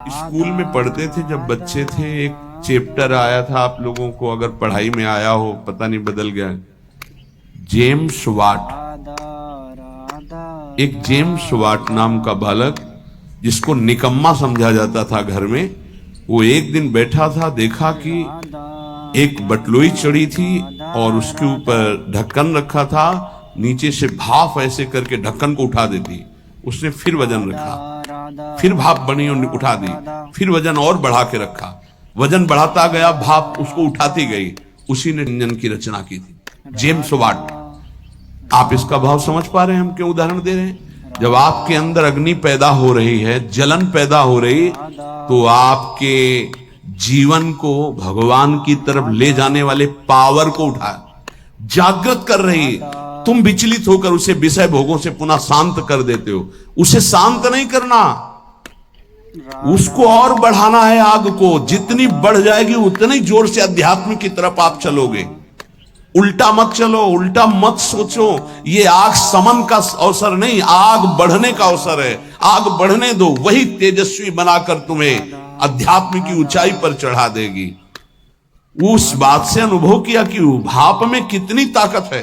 School में पढ़ते थे जब बच्चे थे, एक चैप्टर आया था, आप लोगों को अगर पढ़ाई में आया हो, पता नहीं बदल गया, जेम्स वाट। एक जेम्स वाट नाम का बालक, जिसको निकम्मा समझा जाता था घर में, वो एक दिन बैठा था, देखा कि एक बटलोई चढ़ी थी और उसके ऊपर ढक्कन रखा था, नीचे से भाप ऐसे करके ढक्कन को उठा देती। उसने फिर वजन रखा, फिर भाप बनी और उठा दी, फिर वजन और बढ़ा के रखा, वजन बढ़ाता गया, भाप उसको उठाती गई। उसी ने इंजन की रचना की थी, जेम्स वाट। आप इसका भाव समझ पा रहे हैं हम क्यों उदाहरण दे रहे हैं? जब आपके अंदर अग्नि पैदा हो रही है, जलन पैदा हो रही, तो आपके जीवन को भगवान की तरफ ले जाने वाले पावर को उठा जागृत कर रही। तुम विचलित होकर उसे विषय भोगों से पुनः शांत कर देते हो। उसे शांत नहीं करना, उसको और बढ़ाना है। आग को जितनी बढ़ जाएगी उतनी जोर से अध्यात्म की तरफ आप चलोगे। उल्टा मत चलो, उल्टा मत सोचो। ये आग समन का अवसर नहीं, आग बढ़ने का अवसर है। आग बढ़ने दो, वही तेजस्वी बनाकर तुम्हें अध्यात्म की ऊंचाई पर चढ़ा देगी। उस बात से अनुभव किया कि भाप में कितनी ताकत है।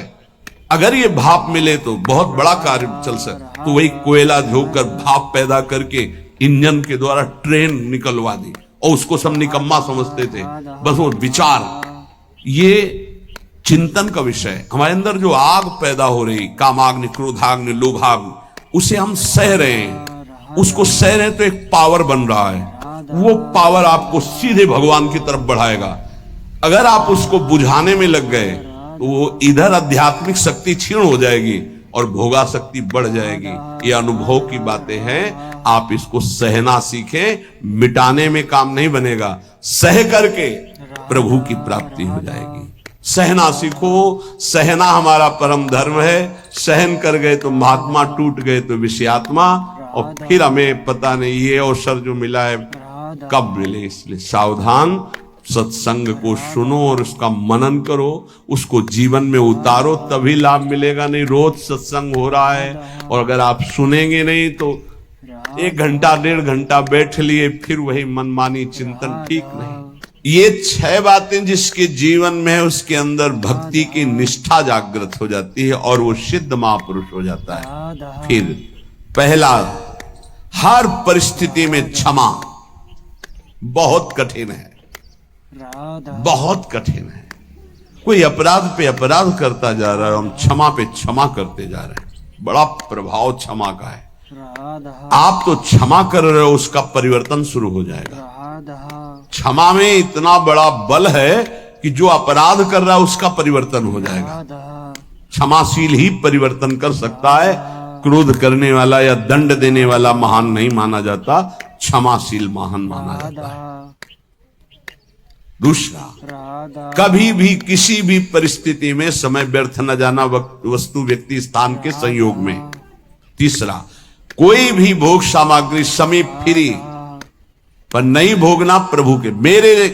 अगर ये भाप मिले तो बहुत बड़ा कार्य चल सकता। तो वही कोयला झोंककर भाप पैदा करके इंजन के द्वारा ट्रेन निकलवा दी, और उसको सब निकम्मा समझते थे। बस वो विचार, ये चिंतन का विषय। हमारे अंदर जो आग पैदा हो रही, कामाग्नि, क्रोधाग्नि, लोभाग्नि, उसे हम सह रहे हैं। उसको सह रहे हैं तो एक पावर बन रहा है। वो पावर आपको सीधे भगवान की तरफ बढ़ाएगा। अगर आप उसको बुझाने में लग गए तो वो इधर आध्यात्मिक शक्ति क्षीण हो जाएगी और भोगा शक्ति बढ़ जाएगी। ये अनुभव की बातें हैं। आप इसको सहना सीखे, मिटाने में काम नहीं बनेगा। सह करके प्रभु की प्राप्ति हो जाएगी। सहना सीखो। सहना हमारा परम धर्म है। सहन कर गए तो महात्मा, टूट गए तो विषयात्मा। और फिर हमें पता नहीं ये अवसर जो मिला है कब मिले, इसलिए सावधान। सत्संग को सुनो और उसका मनन करो, उसको जीवन में उतारो, तभी लाभ मिलेगा। नहीं रोज सत्संग हो रहा है और अगर आप सुनेंगे नहीं तो 1 घंटा 1.5 घंटा बैठ लिए, फिर वही मनमानी चिंतन, ठीक नहीं। ये 6 बातें जिसके जीवन में है, उसके अंदर भक्ति की निष्ठा जागृत हो जाती है और वो सिद्ध महापुरुष हो जाता है। फिर पहला, हर परिस्थिति में क्षमा। बहुत कठिन है, बहुत कठिन है। कोई अपराध पे अपराध करता जा रहा है, हम क्षमा पे क्षमा करते जा रहे हैं। बड़ा प्रभाव क्षमा का है। आप तो क्षमा कर रहे हो, उसका परिवर्तन शुरू हो जाएगा। क्षमा में इतना बड़ा बल है कि जो अपराध कर रहा है उसका परिवर्तन हो जाएगा। क्षमाशील ही परिवर्तन कर सकता है। क्रोध करने वाला या दंड देने वाला महान नहीं माना जाता, क्षमाशील महान माना जाता है। दूसरा, कभी भी किसी भी परिस्थिति में समय व्यर्थ न जाना, वस्तु, व्यक्ति, स्थान के संयोग में। तीसरा, कोई भी भोग सामग्री समीप फिरी पर नहीं भोगना प्रभु के। मेरे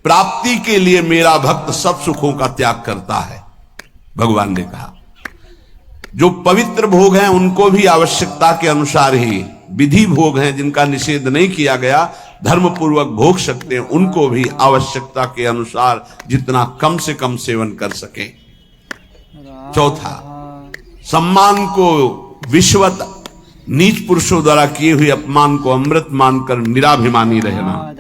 प्राप्ति के लिए मेरा भक्त सब सुखों का त्याग करता है, भगवान ने कहा। जो पवित्र भोग हैं उनको भी आवश्यकता के अनुसार ही, विधि भोग हैं जिनका निषेध नहीं किया गया, धर्म पूर्वक भोग सकते हैं, उनको भी आवश्यकता के अनुसार जितना कम से कम सेवन कर सके। चौथा, सम्मान को विश्वत, नीच पुरुषों द्वारा किए हुए अपमान को अमृत मानकर निराभिमानी रहना।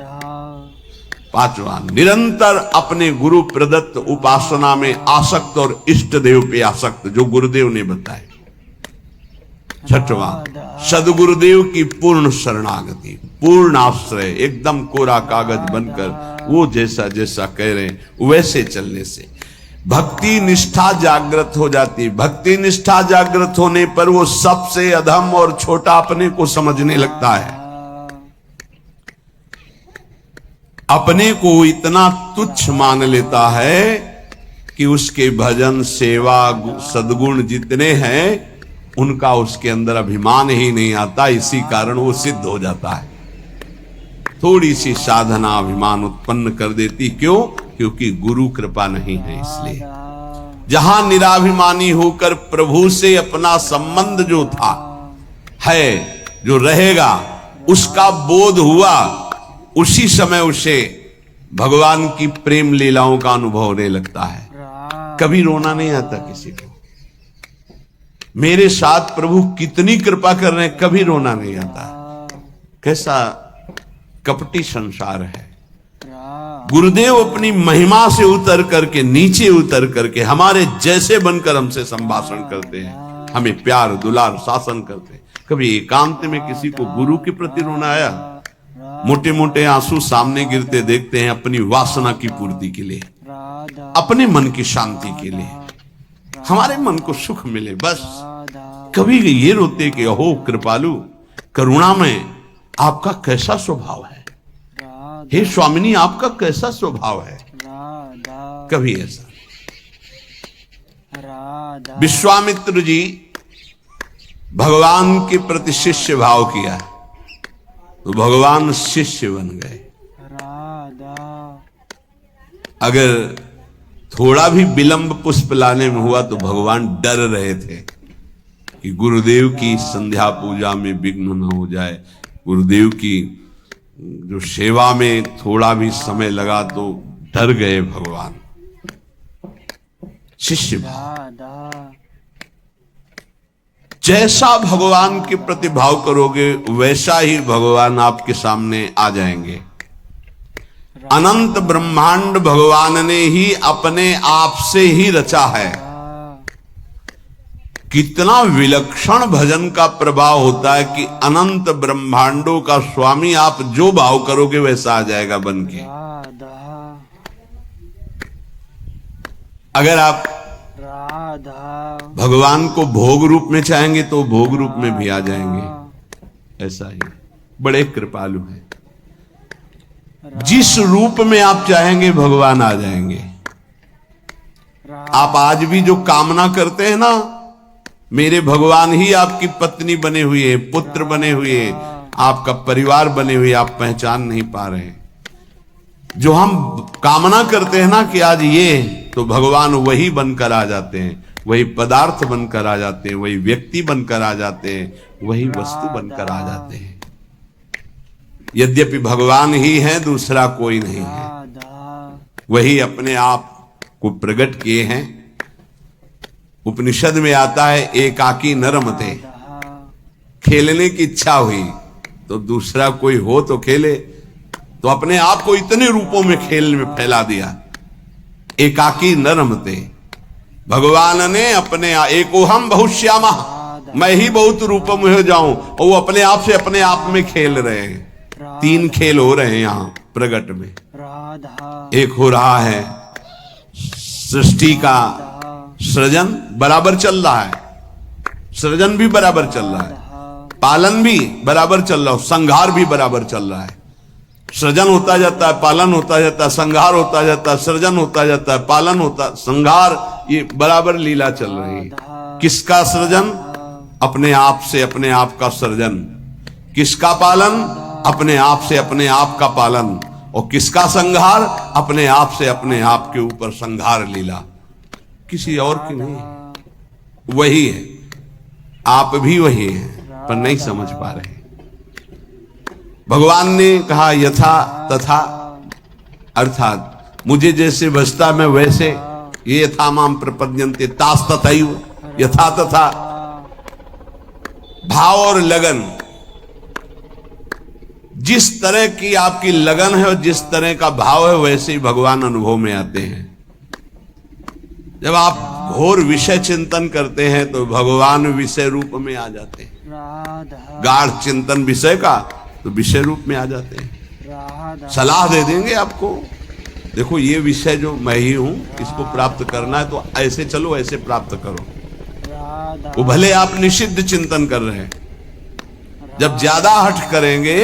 पांचवा, निरंतर अपने गुरु प्रदत्त उपासना में आसक्त और इष्ट देव पे आसक्त, जो गुरुदेव ने बताया। छठवां, सदगुरुदेव की पूर्ण शरणागति, पूर्ण आश्रय, एकदम कोरा कागज बनकर वो जैसा जैसा कह रहे हैं वैसे चलने से भक्ति निष्ठा जागृत हो जाती। भक्ति निष्ठा जागृत होने पर वो सबसे अधम और छोटा अपने को समझने लगता है। अपने को इतना तुच्छ मान लेता है कि उसके भजन, सेवा, सद्गुण जितने हैं उनका उसके अंदर अभिमान ही नहीं आता। इसी कारण वो सिद्ध हो जाता है। थोड़ी सी साधना अभिमान उत्पन्न कर देती। क्यों? क्योंकि गुरु कृपा नहीं है। इसलिए जहां निराभिमानी होकर प्रभु से अपना संबंध जो था है, जो रहेगा, उसका बोध हुआ उसी समय उसे भगवान की प्रेम लीलाओं का अनुभव होने लगता है। कभी रोना नहीं आता किसी को। मेरे साथ प्रभु कितनी कृपा कर रहे हैं, कभी रोना नहीं आता। कैसा कपटी संसार है। गुरुदेव अपनी महिमा से उतर करके, नीचे उतर करके हमारे जैसे बनकर हमसे संभाषण करते हैं, हमें प्यार दुलार शासन करते हैं। कभी एकांत में किसी को गुरु के प्रति रोना आया? मोटे मोटे आंसू सामने गिरते देखते हैं अपनी वासना की पूर्ति के लिए, अपने मन की शांति के लिए, हमारे मन को सुख मिले, बस। कभी ये रोते कि अहो कृपालु, करुणा में आपका कैसा स्वभाव है, हे स्वामिनी आपका कैसा स्वभाव है। कभी ऐसा। विश्वामित्र जी भगवान के प्रति शिष्य भाव किया तो भगवान शिष्य बन गए। अगर थोड़ा भी विलंब पुष्प लाने में हुआ तो भगवान डर रहे थे कि गुरुदेव की संध्या पूजा में विघ्न न हो जाए, गुरुदेव की जो सेवा में थोड़ा भी समय लगा तो डर गए भगवान। शिष्य भाव, जैसा भगवान के प्रति भाव करोगे वैसा ही भगवान आपके सामने आ जाएंगे। अनंत ब्रह्मांड भगवान ने ही अपने आप से ही रचा है। कितना विलक्षण भजन का प्रभाव होता है कि अनंत ब्रह्मांडों का स्वामी आप जो भाव करोगे वैसा आ जाएगा बन के। अगर आप भगवान को भोग रूप में चाहेंगे तो भोग रूप में भी आ जाएंगे। ऐसा ही बड़े कृपालु हैं। जिस रूप में आप चाहेंगे भगवान आ जाएंगे। आप आज भी जो कामना करते हैं ना, मेरे भगवान ही आपकी पत्नी बने हुए, पुत्र बने हुए, आपका परिवार बने हुए, आप पहचान नहीं पा रहे हैं। जो हम कामना करते हैं ना कि आज ये, तो भगवान वही बनकर आ जाते हैं, वही पदार्थ बनकर आ जाते हैं, वही व्यक्ति बनकर आ जाते हैं, वही वस्तु बनकर आ जाते हैं। यद्यपि भगवान ही है, दूसरा कोई नहीं है। वही अपने आप को प्रकट किए हैं। उपनिषद में आता है एकाकी न रमते। खेलने की इच्छा हुई तो दूसरा कोई हो तो खेले, तो अपने आप को इतने रूपों में खेल में फैला दिया। एकाकी न रमते। भगवान ने अपने एकोहम बहुश्यामा, मैं ही बहुत रूपों में हो जाऊं, और वो अपने आप से अपने आप में खेल रहे हैं। तीन खेल हो रहे हैं यहां प्रगट में। एक हो रहा है सृष्टि का सृजन, बराबर चल रहा है, सृजन भी बराबर चल रहा है, पालन भी बराबर चल रहा है, संहार भी बराबर चल रहा है। सृजन होता जाता है, पालन होता जाता है, संहार होता जाता है, सृजन होता जाता है, पालन होता, संहार, ये बराबर लीला चल रही है। किसका सृजन? अपने आप से अपने आप का सृजन। किसका पालन? अपने आप से अपने आप का पालन। और किसका संहार? अपने आप से अपने आप के ऊपर संहार लीला, किसी और की नहीं। वही है, आप भी वही हैं, पर नहीं समझ पा रहे। भगवान ने कहा यथा तथा, अर्थात मुझे जैसे बसता मैं वैसे, ये यथा माम प्रपद्यन्ते तास तथैव, यथा तथा। भाव और लगन, जिस तरह की आपकी लगन है और जिस तरह का भाव है वैसे ही भगवान अनुभव में आते हैं। जब आप घोर विषय चिंतन करते हैं तो भगवान विषय रूप में आ जाते हैं। गाढ़ चिंतन विषय का तो विषय रूप में आ जाते हैं। सलाह दे देंगे आपको, देखो ये विषय जो मैं ही हूं, इसको प्राप्त करना है तो ऐसे चलो, ऐसे प्राप्त करो। वो भले आप निषिद्ध चिंतन कर रहे हैं, जब ज्यादा हठ करेंगे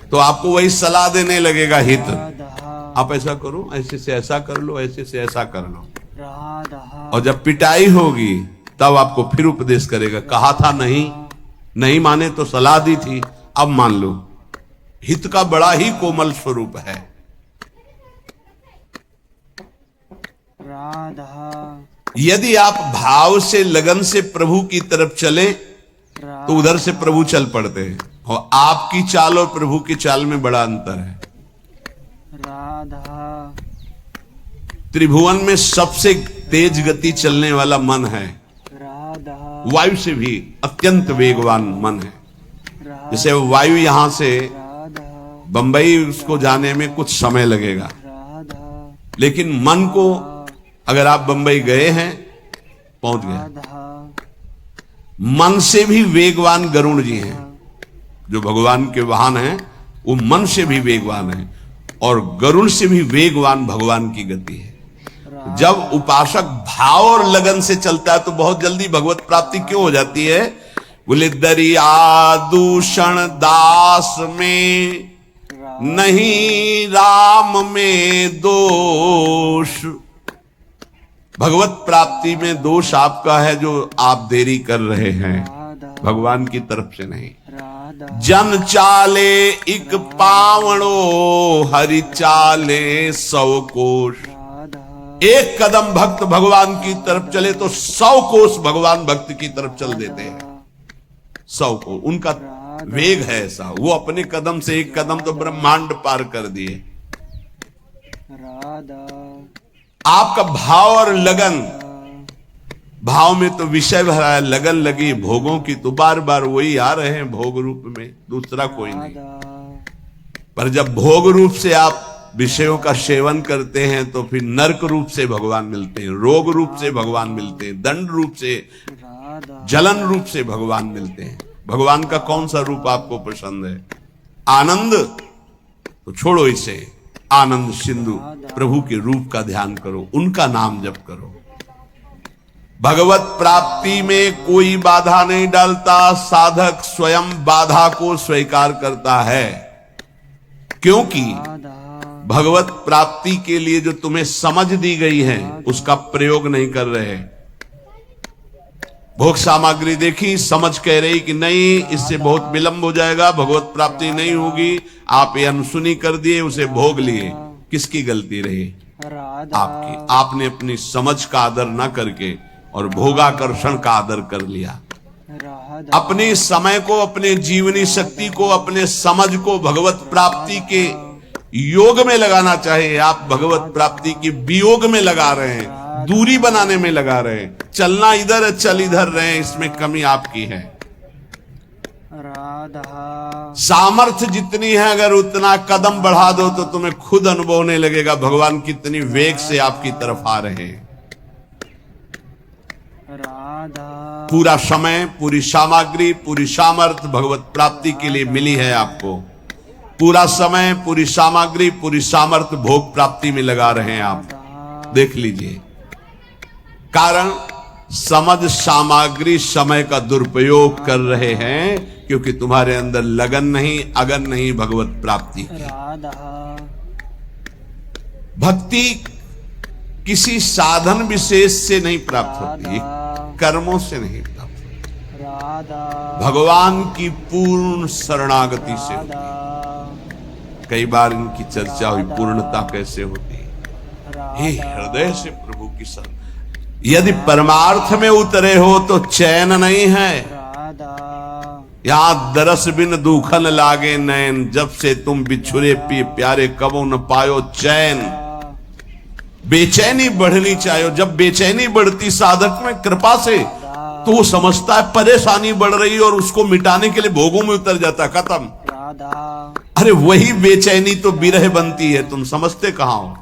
तो आपको वही सलाह देने लगेगा हित। आप ऐसा करो, ऐसे से ऐसा कर लो, ऐसे से ऐसा कर लो। और जब पिटाई होगी तब आपको फिर उपदेश करेगा, कहा था नहीं, नहीं माने तो सलाह दी थी, अब मान लो। हित का बड़ा ही कोमल स्वरूप है। यदि आप भाव से लगन से प्रभु की तरफ चले तो उधर से प्रभु चल पड़ते हैं। और आपकी चाल और प्रभु की चाल में बड़ा अंतर है। राधा। त्रिभुवन में सबसे तेज गति चलने वाला मन है, राधा। वायु से भी अत्यंत वेगवान मन है। राधा। जैसे वायु यहां से राधा। बंबई उसको जाने में कुछ समय लगेगा, राधा। लेकिन मन को अगर आप बंबई गए हैं पहुंच गए। राधा। मन से भी वेगवान गरुड़ जी हैं, जो भगवान के वाहन हैं, वो मन से भी वेगवान है और गरुड़ से भी वेगवान भगवान की गति है। जब उपासक भाव और लगन से चलता है तो बहुत जल्दी भगवत प्राप्ति क्यों हो जाती है? बोले दरिया दूषण दास में नहीं राम में दोष। भगवत प्राप्ति में दोष आपका है जो आप देरी कर रहे हैं, भगवान की तरफ से नहीं। जन चाले एक पावणो हरि चाले 100 कोश। एक कदम भक्त भगवान की तरफ चले तो 100 कोस भगवान भक्त की तरफ चल देते हैं। 100 कोस उनका वेग है ऐसा, वो अपने कदम से एक कदम तो ब्रह्मांड पार कर दिए। आपका भाव और लगन, भाव में तो विषय भरा है, लगन लगी भोगों की तो बार बार वही आ रहे हैं भोग रूप में, दूसरा कोई नहीं। पर जब भोग रूप से आप विषयों का सेवन करते हैं तो फिर नरक रूप से भगवान मिलते हैं, रोग रूप से भगवान मिलते हैं, दंड रूप से, जलन रूप से भगवान मिलते हैं। भगवान का कौन सा रूप आपको पसंद है? आनंद तो छोड़ो इसे, आनंद सिंधु प्रभु के रूप का ध्यान करो, उनका नाम जप करो। भगवत प्राप्ति में कोई बाधा नहीं डालता, साधक स्वयं बाधा को स्वीकार करता है। क्योंकि भगवत प्राप्ति के लिए जो तुम्हें समझ दी गई है उसका प्रयोग नहीं कर रहे। भोग सामग्री देखी, समझ कह रही कि नहीं इससे बहुत विलंब हो जाएगा, भगवत प्राप्ति नहीं होगी, आप ये अनसुनी कर दिए, उसे भोग लिए। किसकी गलती रही? आपकी। आपने अपनी समझ का आदर न करके और भोगाकर्षण का आदर कर लिया। अपने समय को, अपने जीवनी शक्ति को, अपने समझ को भगवत प्राप्ति के योग में लगाना चाहिए। आप भगवत प्राप्ति के वियोग में लगा रहे हैं, दूरी बनाने में लगा रहे हैं। चलना इधर है, चल इधर रहे हैं, इसमें कमी आपकी है। सामर्थ्य जितनी है अगर उतना कदम बढ़ा दो तो तुम्हें खुद अनुभव होने लगेगा भगवान कितनी वेग से आपकी तरफ आ रहे हैं। पूरा समय, पूरी सामग्री, पूरी सामर्थ्य भगवत प्राप्ति के लिए मिली है आपको। पूरा समय, पूरी सामग्री, पूरी सामर्थ्य भोग प्राप्ति में लगा रहे हैं आप। देख लीजिए, कारण समझ सामग्री समय का दुरुपयोग कर रहे हैं क्योंकि तुम्हारे अंदर लगन नहीं, अगन नहीं भगवत प्राप्ति की। भक्ति किसी साधन विशेष से नहीं प्राप्त होती, कर्मों से नहीं प्राप्त होती, भगवान की पूर्ण शरणागति से होती है। कई बार इनकी चर्चा हुई, पूर्णता कैसे होती है? हृदय से प्रभु की शरण। यदि परमार्थ में उतरे हो तो चैन नहीं है। यहाँ दरस बिन दुखन लागे नैन, जब से तुम बिछुरे पी प्यारे कबो न पायो चैन। बेचैनी बढ़नी चाहिए। जब बेचैनी बढ़ती साधक में कृपा से तो वो समझता है परेशानी बढ़ रही और उसको मिटाने के लिए भोगों में उतर जाता, खत्म। अरे वही बेचैनी तो विरह बनती है, तुम समझते कहां हो?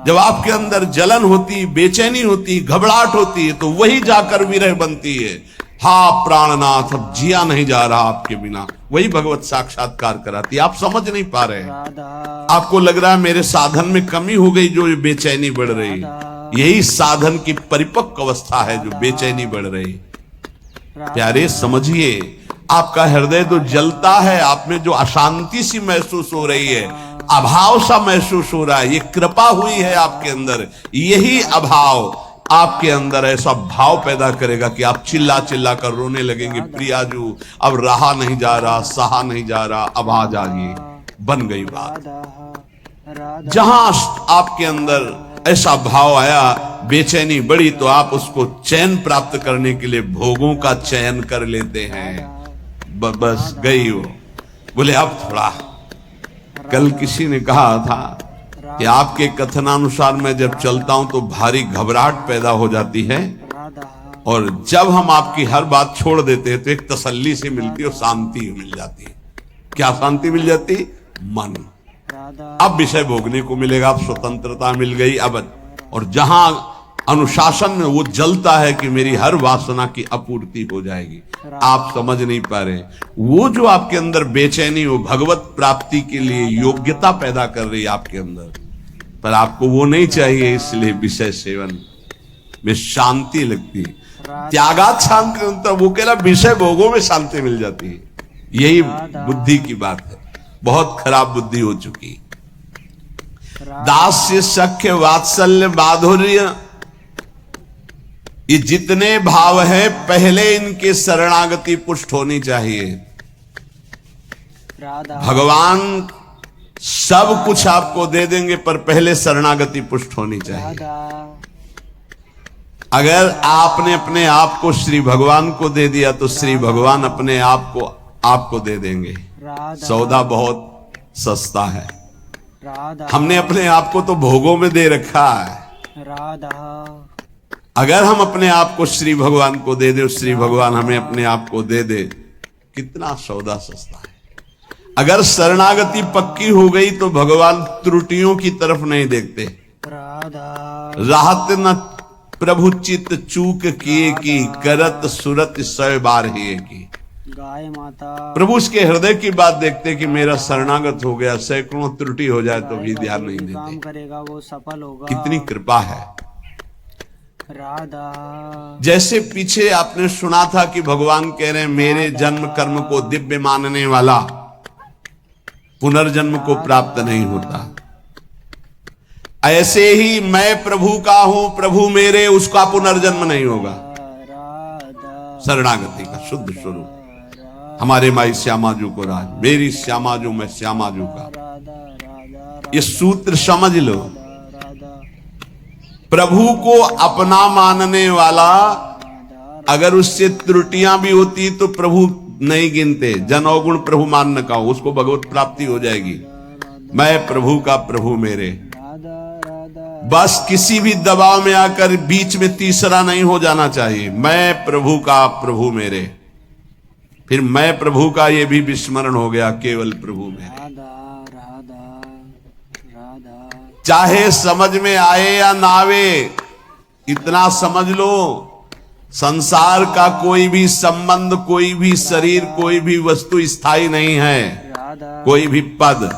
जब आपके अंदर जलन होती, बेचैनी होती, घबराहट होती है तो वही जाकर विरह बनती है। हा प्राणनाथ, अब जिया नहीं जा रहा आपके बिना, वही भगवत साक्षात्कार कराती है। आप समझ नहीं पा रहे, आपको लग रहा है मेरे साधन में कमी हो गई जो बेचैनी बढ़ रही। यही साधन की परिपक्व अवस्था है जो बेचैनी बढ़ रही। प्यारे समझिए, आपका हृदय तो जलता है, आप में जो अशांति सी महसूस हो रही है, अभाव सा महसूस हो रहा है, ये कृपा हुई है आपके अंदर। यही अभाव आपके अंदर ऐसा भाव पैदा करेगा कि आप चिल्ला चिल्ला कर रोने लगेंगे, प्रियाजू अब रहा नहीं जा रहा, सहा नहीं जा रहा, अब आ जाइए। बन गई बात। जहां आपके अंदर ऐसा भाव आया, बेचैनी बढ़ी, तो आप उसको चैन प्राप्त करने के लिए भोगों का चयन कर लेते हैं। बस गई वो। बोले अब थोड़ा, कल किसी ने कहा था कि आपके कथनानुसार मैं जब चलता हूं तो भारी घबराहट पैदा हो जाती है, राधा और जब हम आपकी हर बात छोड़ देते हैं तो एक तसल्ली से मिलती है और शांति मिल जाती है। क्या शांति मिल जाती? मन। राधा अब विषय भोगने को मिलेगा, अब स्वतंत्रता मिल गई। अब और जहां अनुशासन में वो जलता है कि मेरी हर वासना की आपूर्ति हो जाएगी, आप समझ नहीं पा रहे। वो जो आपके अंदर बेचैनी, वो भगवत प्राप्ति के लिए योग्यता पैदा कर रही है आपके अंदर, पर आपको वो नहीं चाहिए, इसलिए विषय सेवन में शांति लगती है। त्यागात शांति, तो वो कह रहा विषय भोगों में शांति मिल जाती है। यही बुद्धि की बात है, बहुत खराब बुद्धि हो चुकी। दास्य, सख्य, वात्सल्य, माधुर्य, ये जितने भाव है पहले इनके शरणागति पुष्ट होनी चाहिए। राधा भगवान सब कुछ आपको दे देंगे, पर पहले शरणागति पुष्ट होनी चाहिए। राधा अगर आपने अपने आप को श्री भगवान को दे दिया तो श्री भगवान अपने आप को आपको दे देंगे। राधा सौदा बहुत सस्ता है। राधा हमने अपने आप को तो भोगों में दे रखा है। राधा अगर हम अपने आप को श्री भगवान को दे दे, श्री भगवान हमें अपने आप को दे दे, कितना सौदा सस्ता है। अगर शरणागति पक्की हो गई तो भगवान त्रुटियों की तरफ नहीं देखते। राधा राहत न प्रभु चित्त चूक किए की, करत सुरत सौ बार ही की। गाय माता प्रभु उसके हृदय की बात देखते कि मेरा शरणागत हो गया, सैकड़ों त्रुटि हो जाए तो भी ध्यान नहीं काम देते। करेगा वो सफल होगा। कितनी कृपा है। राधा जैसे पीछे आपने सुना था कि भगवान कह रहे हैं मेरे जन्म कर्म को दिव्य मानने वाला पुनर्जन्म को प्राप्त नहीं होता, ऐसे ही मैं प्रभु का हूं, प्रभु मेरे, उसका पुनर्जन्म नहीं होगा। राधा शरणागति का शुद्ध स्वरूप। हमारे माई श्यामाजू को राज, मेरी श्यामाजू मैं श्यामाजू का, राधा राधा ये सूत्र समझ लो। राधा प्रभु को अपना मानने वाला, अगर उससे त्रुटियां भी होती तो प्रभु नहीं गिनते। जन अवगुण प्रभु मान न का, उसको भगवत प्राप्ति हो जाएगी। मैं प्रभु का, प्रभु मेरे। बस किसी भी दबाव में आकर बीच में तीसरा नहीं हो जाना चाहिए। मैं प्रभु का, प्रभु मेरे। फिर मैं प्रभु का ये भी विस्मरण हो गया, केवल प्रभु मेरे। राधा राधा राधा चाहे समझ में आए या ना आवे, इतना समझ लो, संसार का कोई भी संबंध, कोई भी शरीर, कोई भी वस्तु स्थायी नहीं है, राधा कोई भी पद।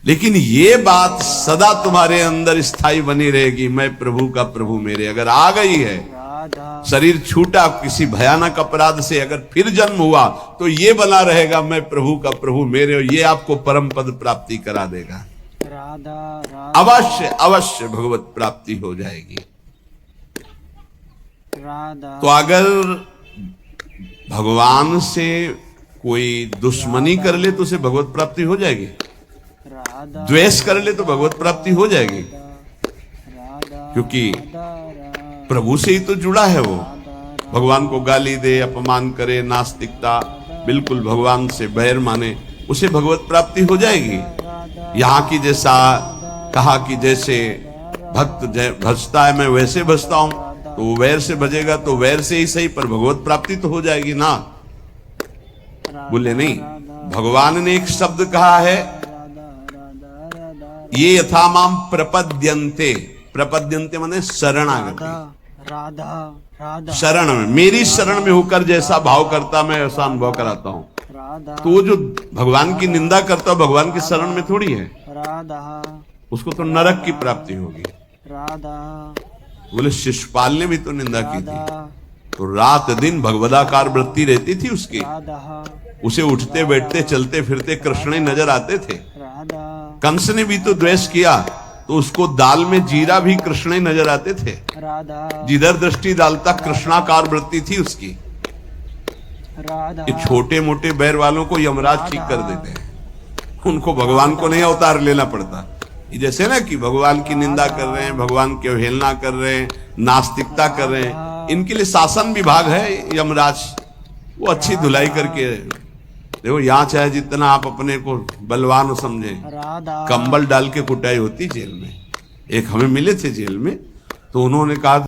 लेकिन ये बात सदा तुम्हारे अंदर स्थायी बनी रहेगी, मैं प्रभु का, प्रभु मेरे। अगर आ गई है, राधा शरीर छूटा किसी भयानक अपराध से, अगर फिर जन्म हुआ तो ये बना रहेगा मैं प्रभु का, प्रभु मेरे, और ये आपको परम पद प्राप्ति करा देगा। राधा राधा अवश्य अवश्य भगवत प्राप्ति हो जाएगी। राधा तो अगर भगवान से कोई दुश्मनी कर ले तो उसे भगवत प्राप्ति हो जाएगी, राधा द्वेष कर ले तो भगवत प्राप्ति हो जाएगी, राधा क्योंकि प्रभु से ही तो जुड़ा है वो। भगवान को गाली दे, अपमान करे, नास्तिकता, बिल्कुल भगवान से बैर माने, उसे भगवत प्राप्ति हो जाएगी। यहाँ की जैसा कहा कि जैसे भक्त भजता है मैं वैसे भजता हूं, तो वो वैर से भजेगा तो वैर से ही सही, पर भगवत प्राप्ति तो हो जाएगी ना। बोले नहीं, भगवान ने एक शब्द कहा है, ये यथा माम प्रपद्यन्ते। प्रपद्यन्ते माने शरणागति। राधा राधा शरण में, मेरी शरण में होकर जैसा भाव करता मैं वैसा अनुभव कराता हूं। राधा तो वो जो भगवान की निंदा करता है भगवान की शरण में थोड़ी है, राधा उसको तो नरक की प्राप्ति होगी। राधा बोले शिशुपाल ने भी तो निंदा की थी, राधा तो रात दिन भगवदाकार वृत्ति रहती थी उसकी। राधा उसे उठते बैठते चलते फिरते कृष्ण ही नजर आते थे। राधा कंस ने भी तो द्वेष किया, तो उसको दाल में जीरा भी कृष्ण ही नजर आते थे। राधा जिधर दृष्टि डालता कृष्णाकार वृत्ति थी उसकी। राधा ये छोटे मोटे बैर वालों को यमराज ठीक कर देते हैं, उनको भगवान को नहीं अवतार लेना पड़ता। ये जैसे ना कि भगवान की निंदा कर रहे हैं, भगवान की अवहेलना कर रहे हैं, नास्तिकता कर रहे हैं, इनके लिए शासन विभाग है यमराज, वो अच्छी धुलाई करके देखो यहाँ चाहे जितना आप अपने को बलवान समझें, राधा कंबल डाल के कुटाई होती जेल में। एक हमें मिले थे जेल में, तो उन्होंने कहा